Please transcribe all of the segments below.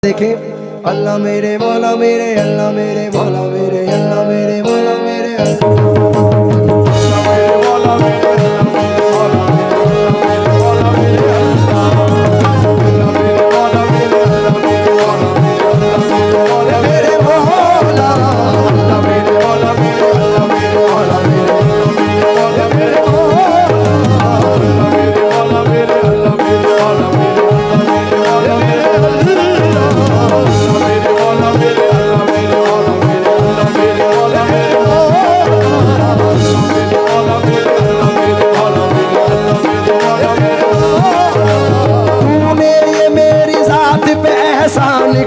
देखें। अल्लाह मेरे मौला मेरे, अल्लाह मेरे मौला मेरे, अल्लाह मेरे मौला मेरे,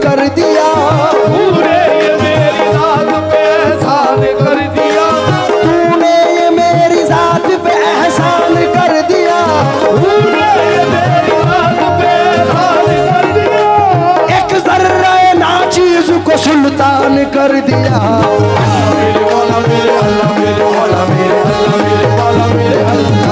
कर दिया तूने ये मेरी जात पे एहसान कर दिया, तूने ये मेरी जात पे एहसान कर दिया, तूने ये मेरी जात पे एहसान कर दिया, एक जर्रा नाचीज को सुल्तान कर दिया। मेरे मौला मेरे अल्लाह मेरे मौला मेरे अल्लाह मेरे मौला मेरे अल्लाह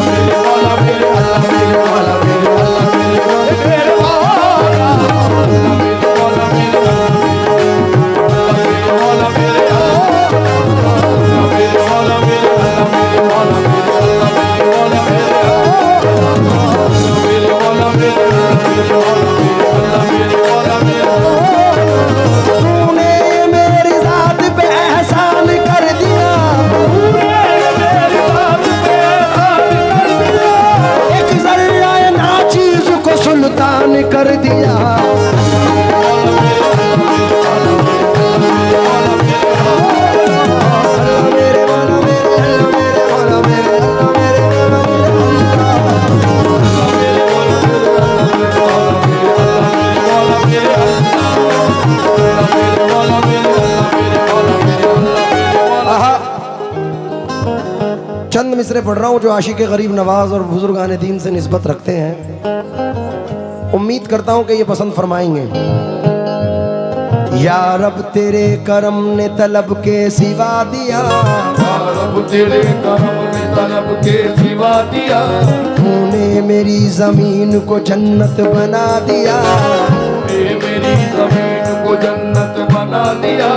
मेरे मौला मेरे अल्लाह मेरे मौला मेरे अल्लाह मेरे सुल्तान कर दिया। चंद मिसरे पढ़ रहा हूँ जो आशिक गरीब नवाज और बुजुर्गान दीन से निस्बत रखते हैं। उम्मीद करता हूं कि ये पसंद फरमाएंगे। या रब तेरे करम ने तलब के सिवा दिया, या रब तेरे करम ने तलब के सिवा दिया, तूने मेरी जमीन को जन्नत बना दिया, तूने मेरी जमीन को जन्नत बना दिया।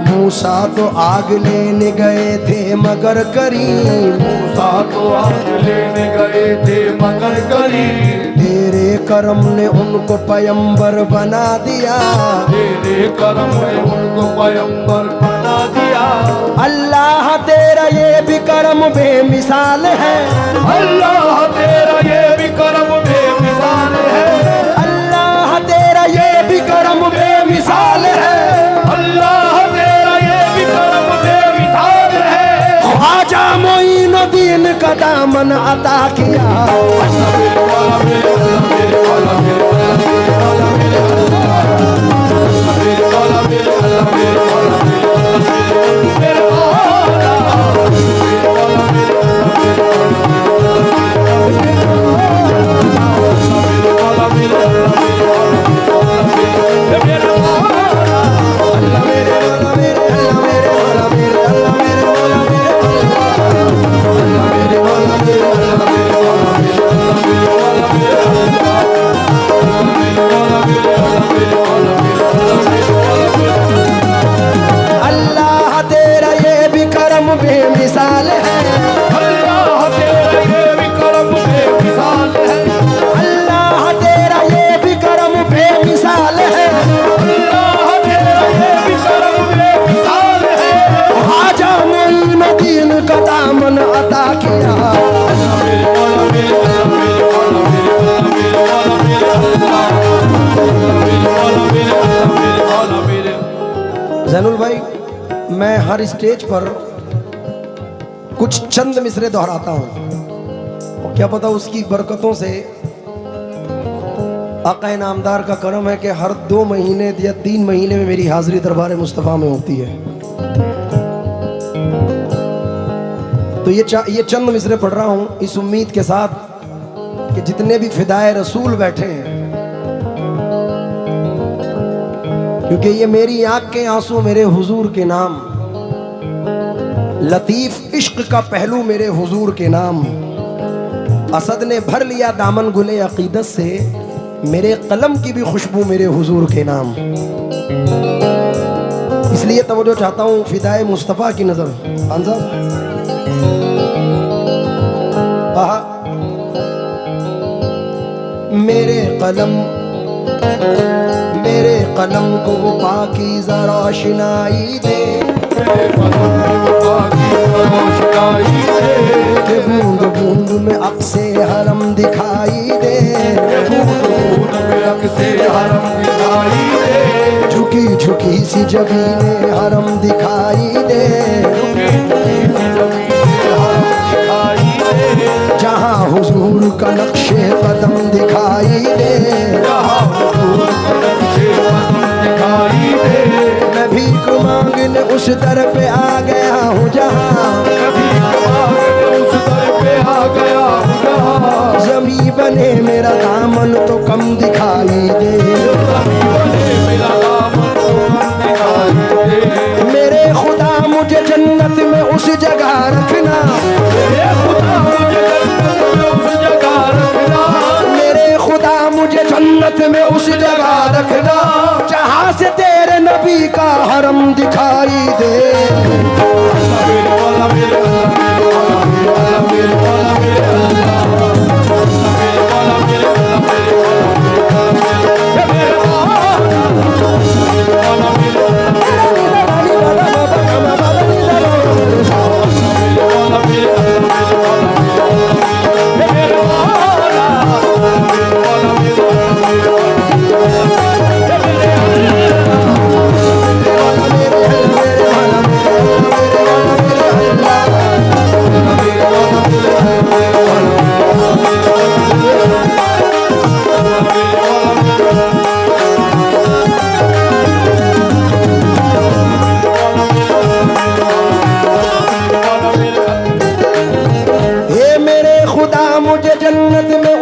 मूसा तो आग लेने गए थे मगर करीम, मूसा तो आग लेने गए थे मगर करीम, तेरे करम ने उनको पैगंबर बना दिया, तेरे करम ने उनको पैगंबर बना दिया। अल्लाह तेरा ये भी करम बेमिसाल है, अल्लाह तेरा ये भी करम बेमिसाल है, अल्लाह तेरा ये भी करम बेमिसाल है, अल्लाह तेरा ये भी करम बेमिसाल है। ख्वाजा मोइनुद्दीन का दामन अता किया। बेमिसाल है, अल्लाह तेरा ये भी करम बेमिसाल है, अल्लाह तेरा ये भी करम बेमिसाल है, अल्लाह तेरा ये भी करम बेमिसाल है। ख्वाजा मोइनुद्दीन का दामन अता किया। ज़ैनुल भाई, मैं हर स्टेज पर कुछ चंद मिसरे दोहराता हूँ और क्या पता उसकी बरकतों से आका नामदार का करम है कि हर 2 महीने या 3 महीने में मेरी हाजिरी दरबार मुस्तफ़ा में होती है। तो ये चंद मिसरे पढ़ रहा हूँ इस उम्मीद के साथ कि जितने भी फिदाए रसूल बैठे हैं, क्योंकि ये मेरी आंख के आंसू मेरे हुजूर के नाम, लतीफ इश्क का पहलू मेरे हुजूर के नाम, असद ने भर लिया दामन गुले अकीदत से, मेरे कलम की भी खुशबू मेरे हुजूर के नाम। इसलिए तवज्जो चाहता हूँ फिदाए मुस्तफ़ा की नजर। खान साहब मेरे कलम को पाकीज़ा रोशनाई दे, कि बूंद बूंद में अक्से हरम दिखाई दे, झुकी झुकी सी जबीने हरम दिखाई दे, जहाँ हुजूर का नक्शे कदम दिखाई दे, मैं भीख मांगने उस दर पे आ गया हूँ जहाँ, ज़मी बने मेरा दामन तो कम दिखाई दे, मेरे खुदा मुझे जन्नत में उस जगह रखना, मेरे खुदा मुझे जन्नत में उस जगह रखना, जहाँ से तेरे नबी का हरम दिखाई दे।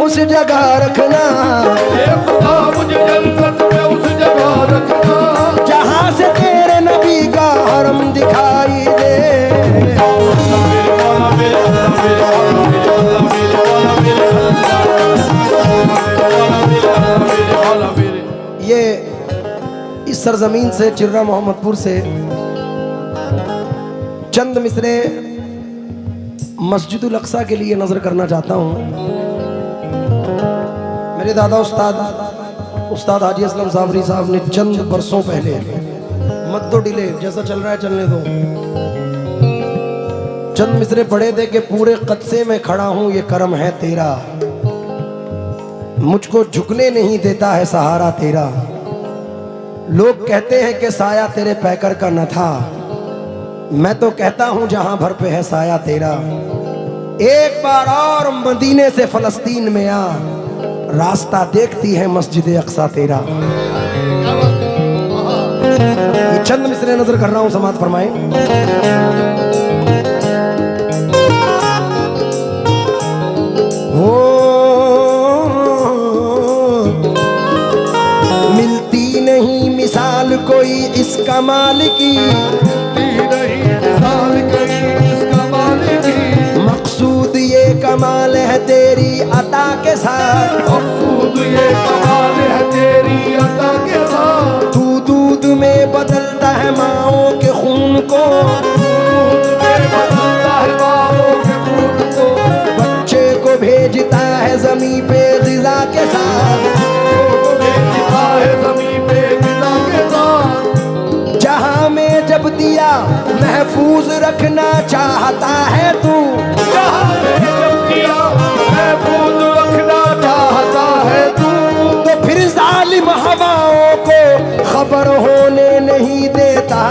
उस जगह रखना, मुझे जन्नत में उस जगह रखना, जहाँ से तेरे नबी का हरम दिखाई दे। ये इस सरजमीन से चिर्रा मोहम्मदपुर से चंद मिसरे मस्जिदुल अक्सा के लिए नजर करना चाहता हूँ। मेरे दादा उस्ताद हाजी असलम साबरी साहब ने चंद बरसों पहले, मत तो डिले, जैसा चल रहा है चलने दो, चंद मिसरे पढ़े थे कि पूरे कदसे में खड़ा हूं ये करम है तेरा, मुझको झुकने नहीं देता है सहारा तेरा, लोग कहते हैं कि साया तेरे पैकर का न था, मैं तो कहता हूं जहां भर पे है साया तेरा, एक बार और मदीने से फलस्तीन में आ, रास्ता देखती है मस्जिद अक्सा तेरा। ये चंद मिसरे नजर कर रहा हूं, समात फरमाए। हो मिलती नहीं मिसाल कोई इस कमाल की, मकसूद ये कमाल है तेरी अता के साथ, मकसूद ये कमाल है तेरी अता के साथ, तू दूध में बदलता है माओं के खून को, बदलता है माओं के खून को, बच्चे को भेजता है ज़मीं पे ग़िज़ा के साथ, भेजता है ज़मीं पे ग़िज़ा के साथ, जहां में जब दिया महफूज रखना चाहता है तू, जहां में जब दिया महफूज रखना चाहता है तू, तो फिर जालिम हवाओं को खबर होने नहीं देता।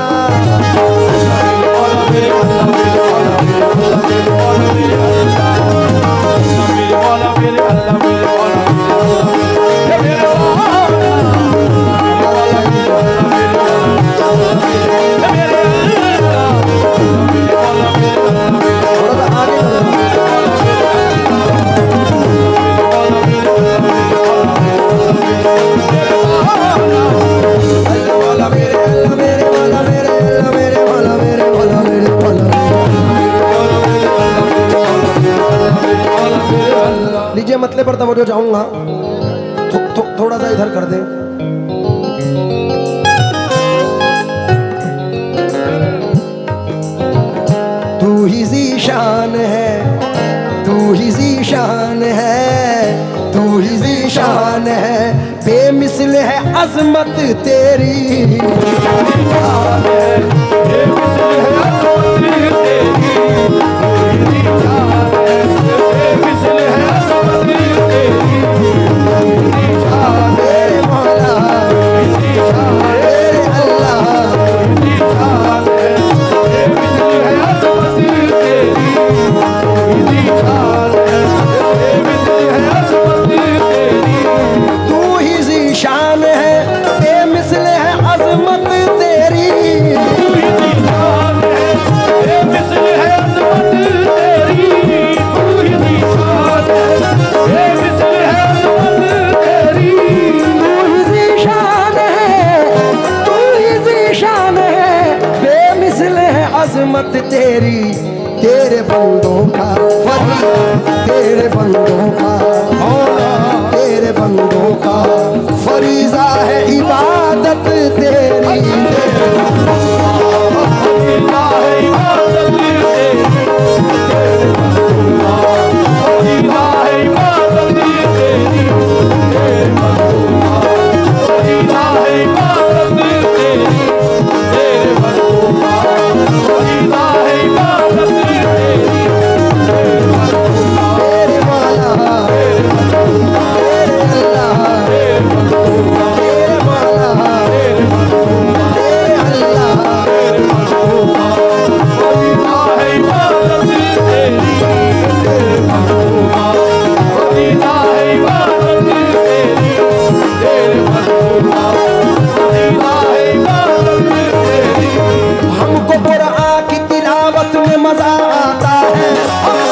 लीजिए मतले पर तवज्जो चाहूंगा, बेमिसल है अजमत तेरी, बेमिसल है अजमत तेरी, बेमिसल है अजमत तेरी, मेरे मौला मेरे अल्लाह, बेमिसल है अजमत तेरी, तू ही ज़ीशान है, बेमिसल है अजमत तेरी, बेमिसल है अजमत तेरी, तू ही ज़ीशान है, बेमिसल है अजमत तेरी, तू ही ज़ीशान है, तू ही ज़ीशान है, बेमिसल है अजमत तेरी। तेरे बंदों का फरीद, तेरे बंदों का मौला, तेरे बंदों का फरीज़ा है इबादत तेरी, तेरे बंदों का फरीज़ा है इबादत तेरी, तेरे बंदों का फरीज़ा है इबादत तेरी, तेरे बंदों का फरीज़ा है इबादत तेरी, तेरे बंदों का फरीज़ा है इबादत तेरी, मेरे मौला मेरे अल्लाह, मेरे मौला मेरे अल्लाह, फरीज़ा है इबादत तेरी, तेरे बंदों का फरीज़ा है इबादत तेरी, तेरे बंदों का फरीज़ा है इबादत तेरी। हमको कुरान की तिलावत में मजा आता है,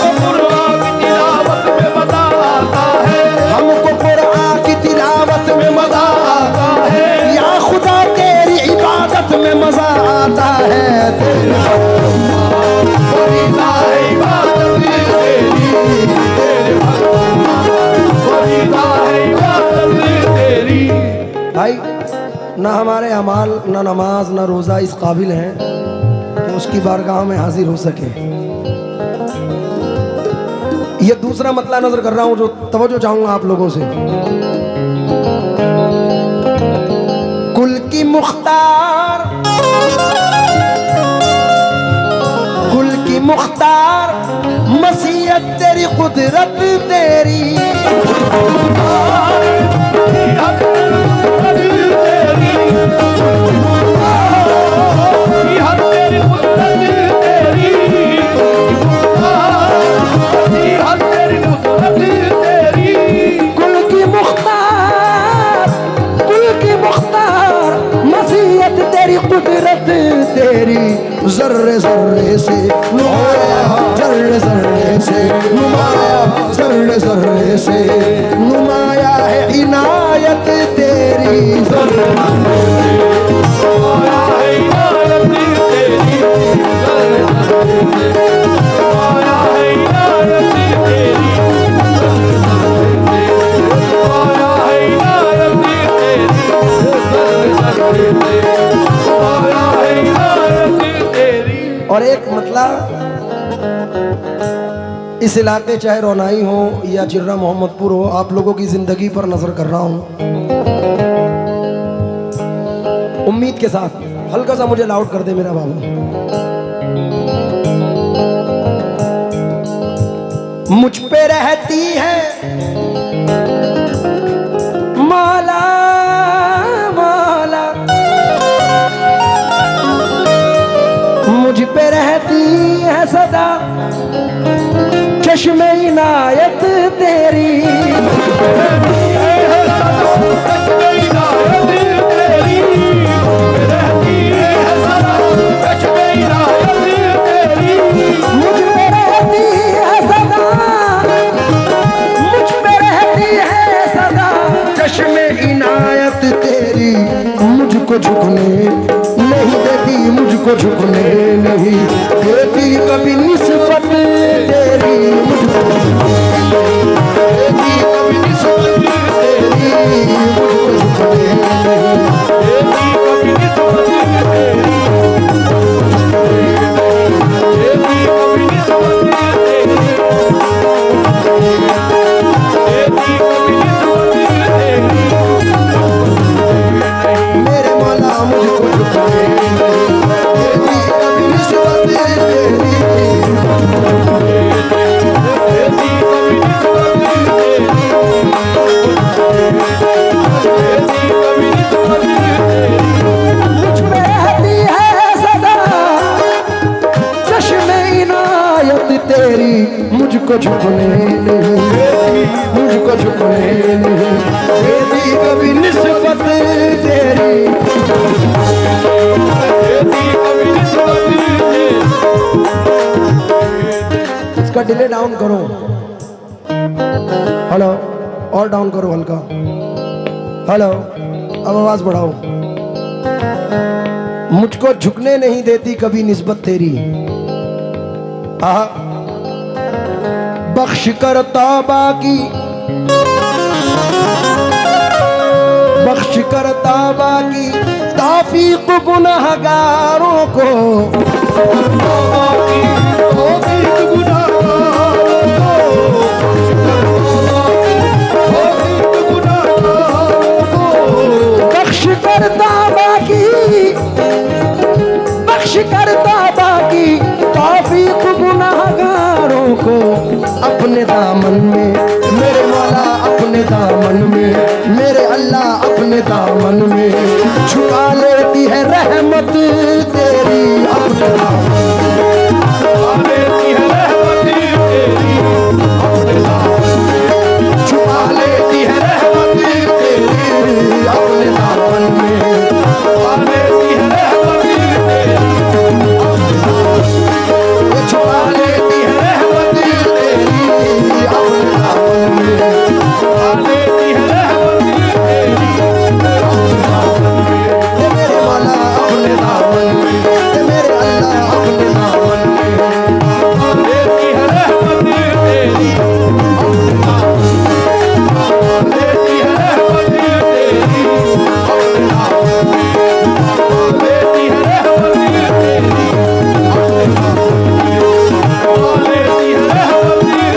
हमको कुरान की तिलावत में मजा आता है, हमको कुरान की तिलावत में मजा आता है, या खुदा तेरी इबादत में मजा आता है, तेरा फरीज़ा है इबादत तेरी, तेरे फरीज़ा है इबादत तेरी। भाई ना हमारे अमाल, ना नमाज, ना रोज़ा इस काबिल हैं कि उसकी बारगाह में हाजिर हो सके। ये दूसरा मतला नजर कर रहा हूं जो तवज्जो चाहूंगा आप लोगों से। कुल की मुख्तार, कुल की मुख्तार मसीहत तेरी, कुदरत तेरी, कुल की मुख्तार, कुल की मुख्तार मसीहत तेरी, कुदरत तेरी, जर्रे जर्रे से नुमाया, जर्रे जर्रे से नुमाया, जर्रे जर्रे से नुमाया है इनायत तेरी, जर्रे जर्रे से नुमाया है इनायत तेरी, जर्रे जर्रे से नुमाया है इनायत तेरी, नुमाया है इनायत तेरी, जर्रे जर्रे से नुमाया है इनायत तेरी। और एक मतलब इस इलाके चाहे रोनाई हो या चिर्रा मोहम्मदपुर हो, आप लोगों की जिंदगी पर नजर कर रहा हूं उम्मीद के साथ। हल्का सा मुझे लाउड कर दे मेरा बाबू। मुझ पे रहती है मौला मौला, मुझ पे रहती है सदा चश्मे इनायत तेरी, मुझको झुकने नहीं देती, मुझको झुकने नहीं देती कभी निस्बत तेरी, मुझको देती कभी निस्बत तेरी, मुझको झुकने नहीं देती कभी निस्बत तेरी, देती कभी निस्बत तेरी, देती कभी निस्बत तेरी। झुकने नहीं, मुझको झुकने नहीं देती कभी निस्बत तेरी, इसका डिले डाउन करो, हेलो और डाउन करो हल्का, हेलो अब आवाज बढ़ाओ। मुझको झुकने नहीं देती कभी निस्बत तेरी, आहा बख्श कर तौबा की, बख्श कर तौबा की तौफीक गुनहगारों को, बख्श कर तौबा की, बख्श कर तौबा की तौफीक गुनहगारों को, अपने दामन में मेरे मौला, अपने दामन में मेरे अल्लाह, अपने दामन में छुपा लेती है रहमत तेरी, अपने दामन में छुपा लेती है रहमत तेरी, अपने दामन में छुपा लेती है रहमत तेरी, अपने दामन में छुपा लेती है रहमत तेरी, छुपा लेती है रहमत तेरी, अपने दामन में छुपा लेती है रहमत तेरी, अपने दामन में मेरे मौला, अपने दामन में मेरे अल्लाह, अपने दामन में छुपा लेती है रहमत तेरी, अपने दामन में छुपा लेती है रहमत तेरी, अपने दामन में छुपा लेती है रहमत तेरी, अपने दामन में।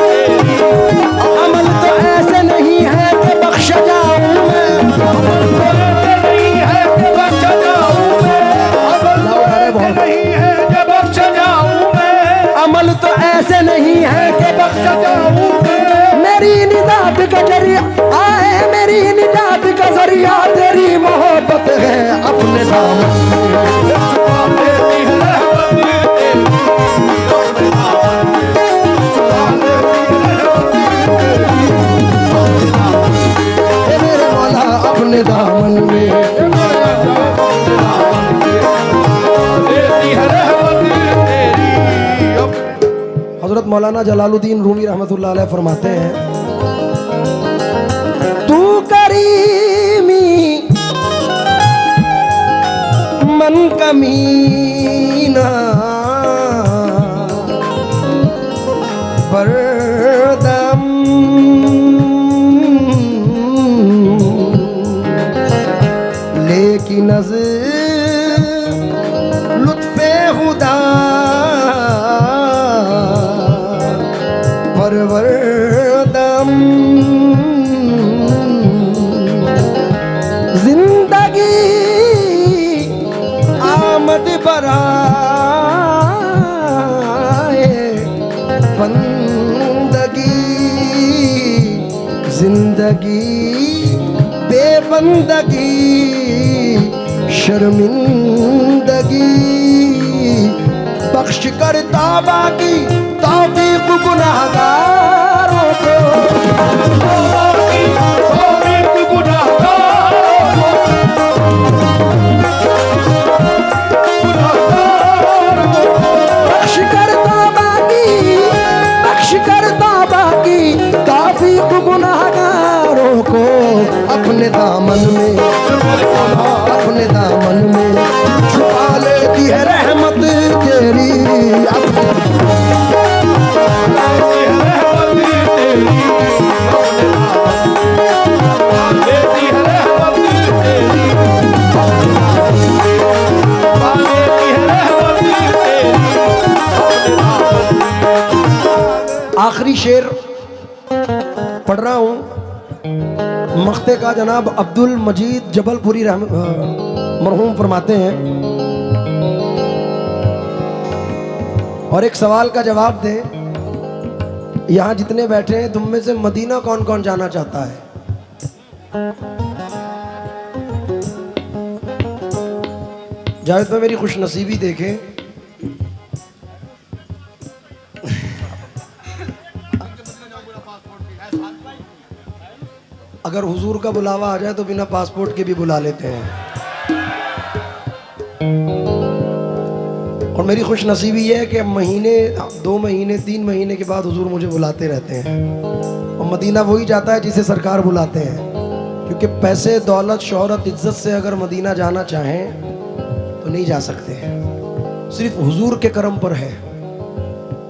अमल तो ऐसे नहीं है कि बख्श जाऊं मैं, अमल तो ऐसे नहीं है कि बख्श जाऊं मैं, अमल तो ऐसे नहीं है कि बख्श जाऊं मैं, अमल तो ऐसे नहीं है कि बख्श जाऊं मैं, मेरी निजात का जरिया आए, मेरी निजात का जरिया तेरी मोहब्बत है, अपने दामन में छुपा लेती है रहमत तेरी, अपने दामन में छुपा लेती है रहमत तेरी, मेरे मौला, अपने दामन में लेती है रहमत तेरी। हजरत मौलाना जलालुद्दीन रूमी रहमतुल्लाह अलैह फरमाते हैं, तू करीमी मन कमीना बरदम, लेकिन लुत्फे खुदा परवरदम, जिंदगी आमद बराए बंदगी, जिंदगी बेबंदगी शर्मिंदगी, बख्श कर तौबा की तौफीक गुनहगारों को, तौबा की तौफीक गुनहगारों को, बख्श कर तौबा की, बख्श कर तौबा की तौफीक गुनहगारों को, अपने दामन में, अपने दामन में छुपा लेती है रहमत तेरी, अपने आखिरी शेर पढ़ रहा हूँ, मख्ते का जनाब अब्दुल मजीद जबलपुरी मरहूम फरमाते हैं, और एक सवाल का जवाब दे, यहाँ जितने बैठे हैं तुम में से मदीना कौन कौन जाना चाहता है? जावेद में मेरी खुशनसीबी देखें, अगर हुजूर का बुलावा आ जाए तो बिना पासपोर्ट के भी बुला लेते हैं। और मेरी खुश नसीबी ये है कि महीने 2 महीने 3 महीने के बाद हुजूर मुझे बुलाते रहते हैं। और मदीना वही जाता है जिसे सरकार बुलाते हैं, क्योंकि पैसे दौलत शोहरत इज्जत से अगर मदीना जाना चाहें तो नहीं जा सकते, सिर्फ हुजूर के करम पर है।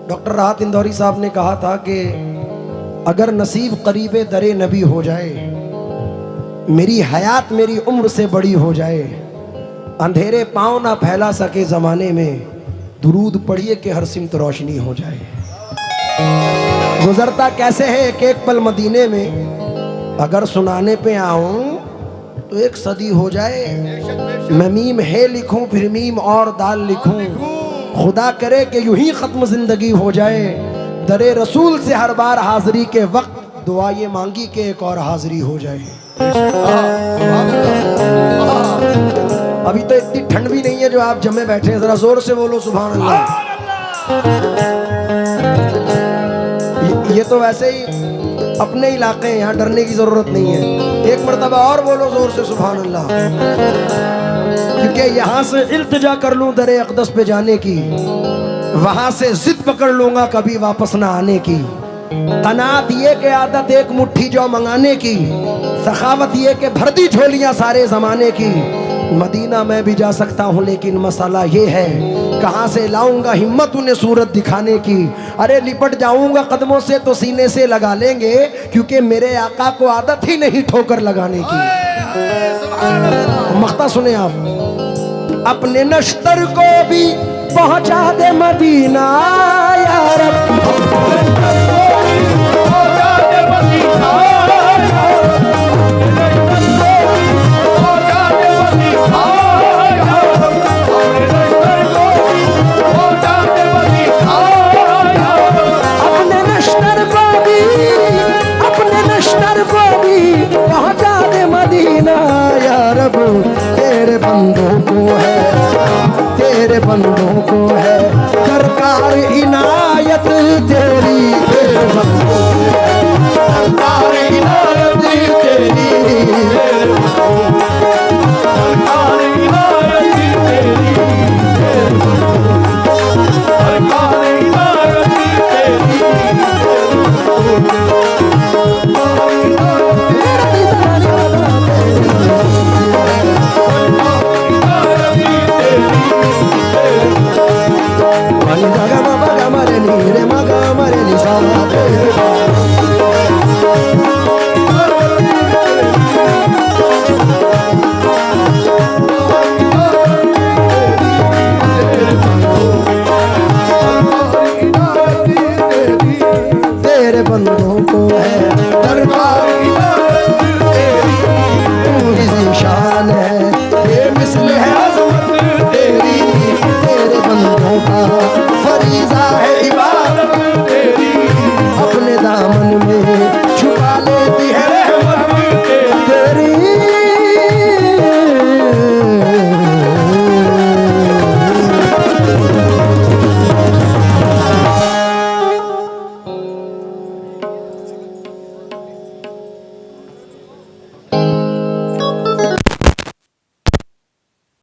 डॉक्टर राहत इंदौरी साहब ने कहा था कि अगर नसीब करीबे दरे नबी हो जाए, मेरी हयात मेरी उम्र से बड़ी हो जाए, अंधेरे पाँव ना फैला सके जमाने में, दुरूद पढ़िए कि हर सिमत रोशनी हो जाए। गुजरता कैसे है एक एक पल मदीने में, अगर सुनाने पे आऊं तो 1 सदी हो जाए। मैं मीम है लिखूं फिर मीम और दाल लिखूं, खुदा करे कि यूं ही खत्म जिंदगी हो जाए। दरे रसूल से हर बार हाजिरी के वक्त दुआ ये मांगी कि एक और हाजिरी हो जाए। अभी तो इतनी ठंड भी नहीं है जो आप जमे बैठे हैं, जरा जोर से बोलो सुभान अल्लाह। ये तो वैसे ही अपने इलाके हैं, यहाँ डरने की जरूरत नहीं है। एक मर्तबा और बोलो जोर से सुभान अल्लाह, क्योंकि यहाँ से इल्तिजा कर लूं दरे अक़दस पे जाने की, वहां से जिद पकड़ लूंगा कभी वापस ना आने की। तनात ये के आदत एक मुट्ठी जो मंगाने की, सखावत ये के भर दी झोलियां सारे जमाने की। मदीना में भी जा सकता हूँ लेकिन मसाला ये है, कहाँ से लाऊंगा हिम्मत उन्हें सूरत दिखाने की। अरे लिपट जाऊंगा कदमों से तो सीने से लगा लेंगे, क्योंकि मेरे आका को आदत ही नहीं ठोकर लगाने की। मख्ता सुने आप, अपने नश्तर को भी पहुंचा दे मदीना या रब, तेरे बंदों